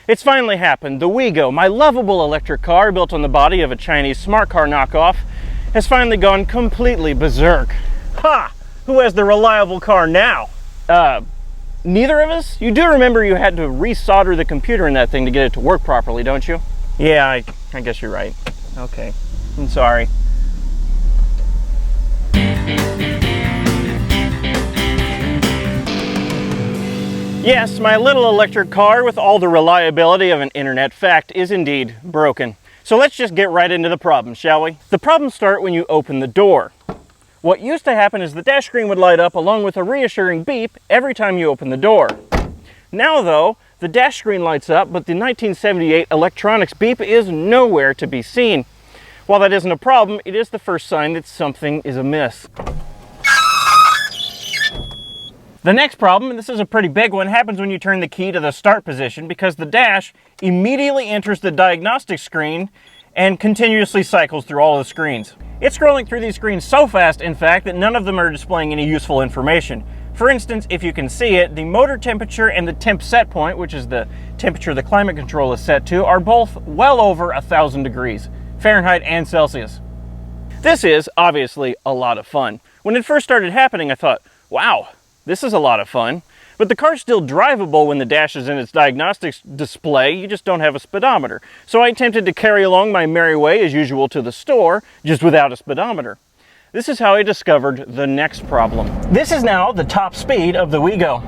It's finally happened. The Wheego, my lovable electric car built on the body of a Chinese smart car knockoff, has finally gone completely berserk. Ha! Who has the reliable car now? Neither of us? You do remember you had to resolder the computer in that thing to get it to work properly, don't you? Yeah, I guess you're right. Okay, I'm sorry. Yes, my little electric car with all the reliability of an internet fact is indeed broken. So let's just get right into the problem, shall we? The problems start when you open the door. What used to happen is the dash screen would light up along with a reassuring beep every time you open the door. Now though, the dash screen lights up, but the 1978 electronics beep is nowhere to be seen. While that isn't a problem, it is the first sign that something is amiss. The next problem, and this is a pretty big one, happens when you turn the key to the start position because the dash immediately enters the diagnostic screen and continuously cycles through all of the screens. It's scrolling through these screens so fast, in fact, that none of them are displaying any useful information. For instance, if you can see it, the motor temperature and the temp set point, which is the temperature the climate control is set to, are both well over 1,000 degrees, Fahrenheit and Celsius. This is obviously a lot of fun. When it first started happening, I thought, wow, this is a lot of fun. But the car's still drivable when the dash is in its diagnostics display, you just don't have a speedometer. So I attempted to carry along my merry way as usual to the store, just without a speedometer. This is how I discovered the next problem. This is now the top speed of the Wheego.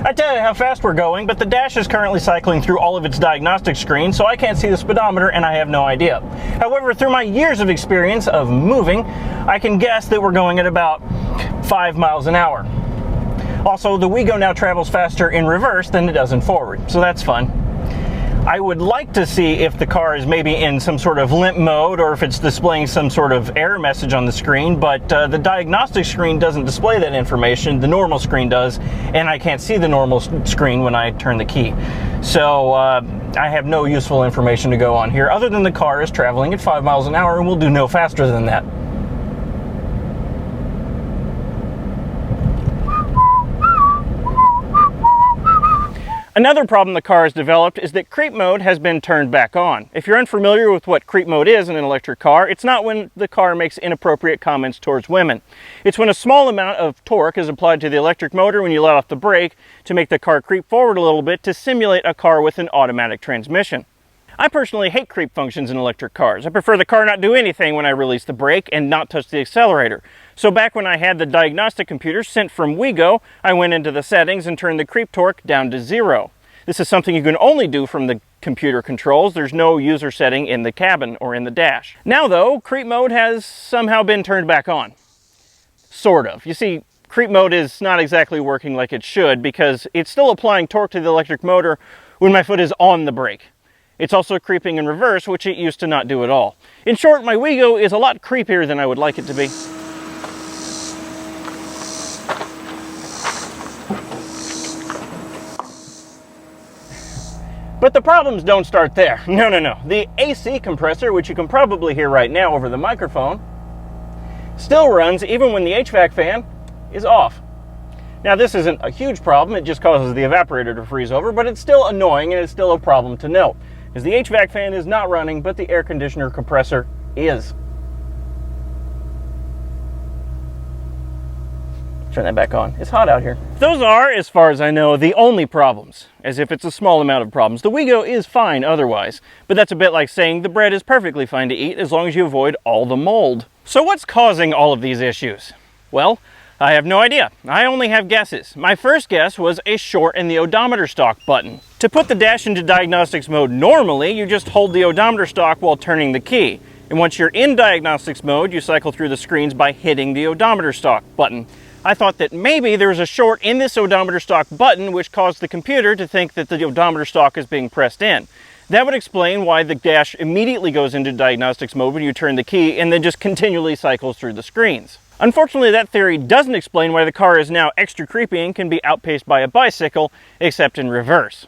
I tell you how fast we're going, but the dash is currently cycling through all of its diagnostic screens, so I can't see the speedometer and I have no idea. However, through my years of experience of moving, I can guess that we're going at about 5 miles an hour. Also, the Wheego now travels faster in reverse than it does in forward, so that's fun. I would like to see if the car is maybe in some sort of limp mode or if it's displaying some sort of error message on the screen, but the diagnostic screen doesn't display that information. The normal screen does, and I can't see the normal screen when I turn the key. So I have no useful information to go on here other than the car is traveling at 5 miles an hour and will do no faster than that. Another problem the car has developed is that creep mode has been turned back on. If you're unfamiliar with what creep mode is in an electric car, it's not when the car makes inappropriate comments towards women. It's when a small amount of torque is applied to the electric motor when you let off the brake to make the car creep forward a little bit to simulate a car with an automatic transmission. I personally hate creep functions in electric cars. I prefer the car not do anything when I release the brake and not touch the accelerator. So back when I had the diagnostic computer sent from Wheego, I went into the settings and turned the creep torque down to 0. This is something you can only do from the computer controls. There's no user setting in the cabin or in the dash. Now though, creep mode has somehow been turned back on. Sort of. You see, creep mode is not exactly working like it should because it's still applying torque to the electric motor when my foot is on the brake. It's also creeping in reverse, which it used to not do at all. In short, my Wheego is a lot creepier than I would like it to be. But the problems don't start there. No. The AC compressor, which you can probably hear right now over the microphone, still runs even when the HVAC fan is off. Now this isn't a huge problem, it just causes the evaporator to freeze over, but it's still annoying and it's still a problem to note. Because the HVAC fan is not running, but the air conditioner compressor is. Turn that back on. It's hot out here. Those are, as far as I know, the only problems. As if it's a small amount of problems. The Wheego is fine otherwise, but that's a bit like saying the bread is perfectly fine to eat as long as you avoid all the mold. So what's causing all of these issues? Well, I have no idea. I only have guesses. My first guess was a short in the odometer stalk button. To put the dash into diagnostics mode normally, you just hold the odometer stalk while turning the key. And once you're in diagnostics mode, you cycle through the screens by hitting the odometer stalk button. I thought that maybe there was a short in this odometer stalk button which caused the computer to think that the odometer stalk is being pressed in. That would explain why the dash immediately goes into diagnostics mode when you turn the key and then just continually cycles through the screens. Unfortunately, that theory doesn't explain why the car is now extra creepy and can be outpaced by a bicycle, except in reverse.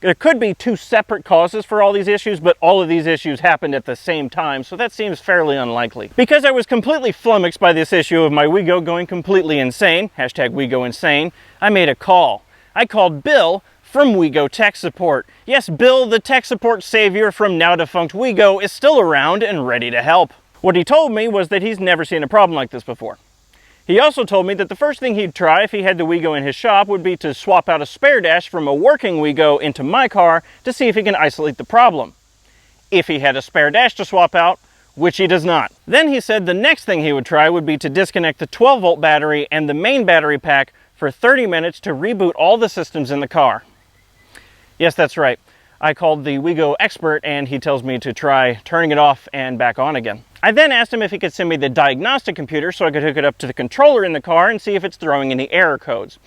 There could be two separate causes for all these issues, but all of these issues happened at the same time, so that seems fairly unlikely. Because I was completely flummoxed by this issue of my Wheego going completely insane, hashtag Wheego insane, I made a call. I called Bill from Wheego Tech Support. Yes, Bill, the tech support savior from now defunct Wheego, is still around and ready to help. What he told me was that he's never seen a problem like this before. He also told me that the first thing he'd try if he had the Wheego in his shop would be to swap out a spare dash from a working Wheego into my car to see if he can isolate the problem. If he had a spare dash to swap out, which he does not. Then he said the next thing he would try would be to disconnect the 12-volt battery and the main battery pack for 30 minutes to reboot all the systems in the car. Yes, that's right. I called the Wheego expert and he tells me to try turning it off and back on again. I then asked him if he could send me the diagnostic computer so I could hook it up to the controller in the car and see if it's throwing any error codes.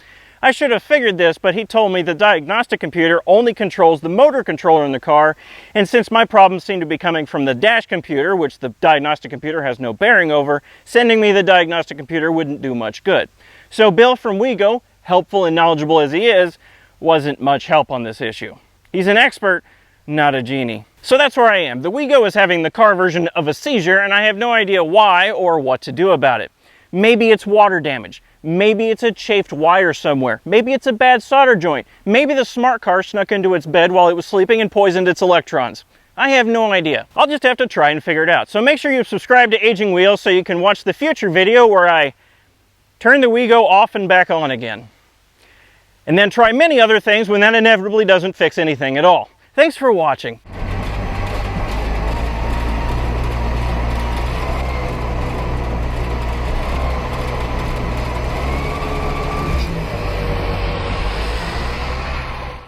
I should have figured this, but he told me the diagnostic computer only controls the motor controller in the car, and since my problems seem to be coming from the dash computer, which the diagnostic computer has no bearing over, sending me the diagnostic computer wouldn't do much good. So Bill from Wheego, helpful and knowledgeable as he is, wasn't much help on this issue. He's an expert, not a genie. So that's where I am. The Wheego is having the car version of a seizure, and I have no idea why or what to do about it. Maybe it's water damage. Maybe it's a chafed wire somewhere. Maybe it's a bad solder joint. Maybe the smart car snuck into its bed while it was sleeping and poisoned its electrons. I have no idea. I'll just have to try and figure it out. So make sure you subscribe to Aging Wheels so you can watch the future video where I turn the Wheego off and back on again. And then try many other things when that inevitably doesn't fix anything at all. Thanks for watching.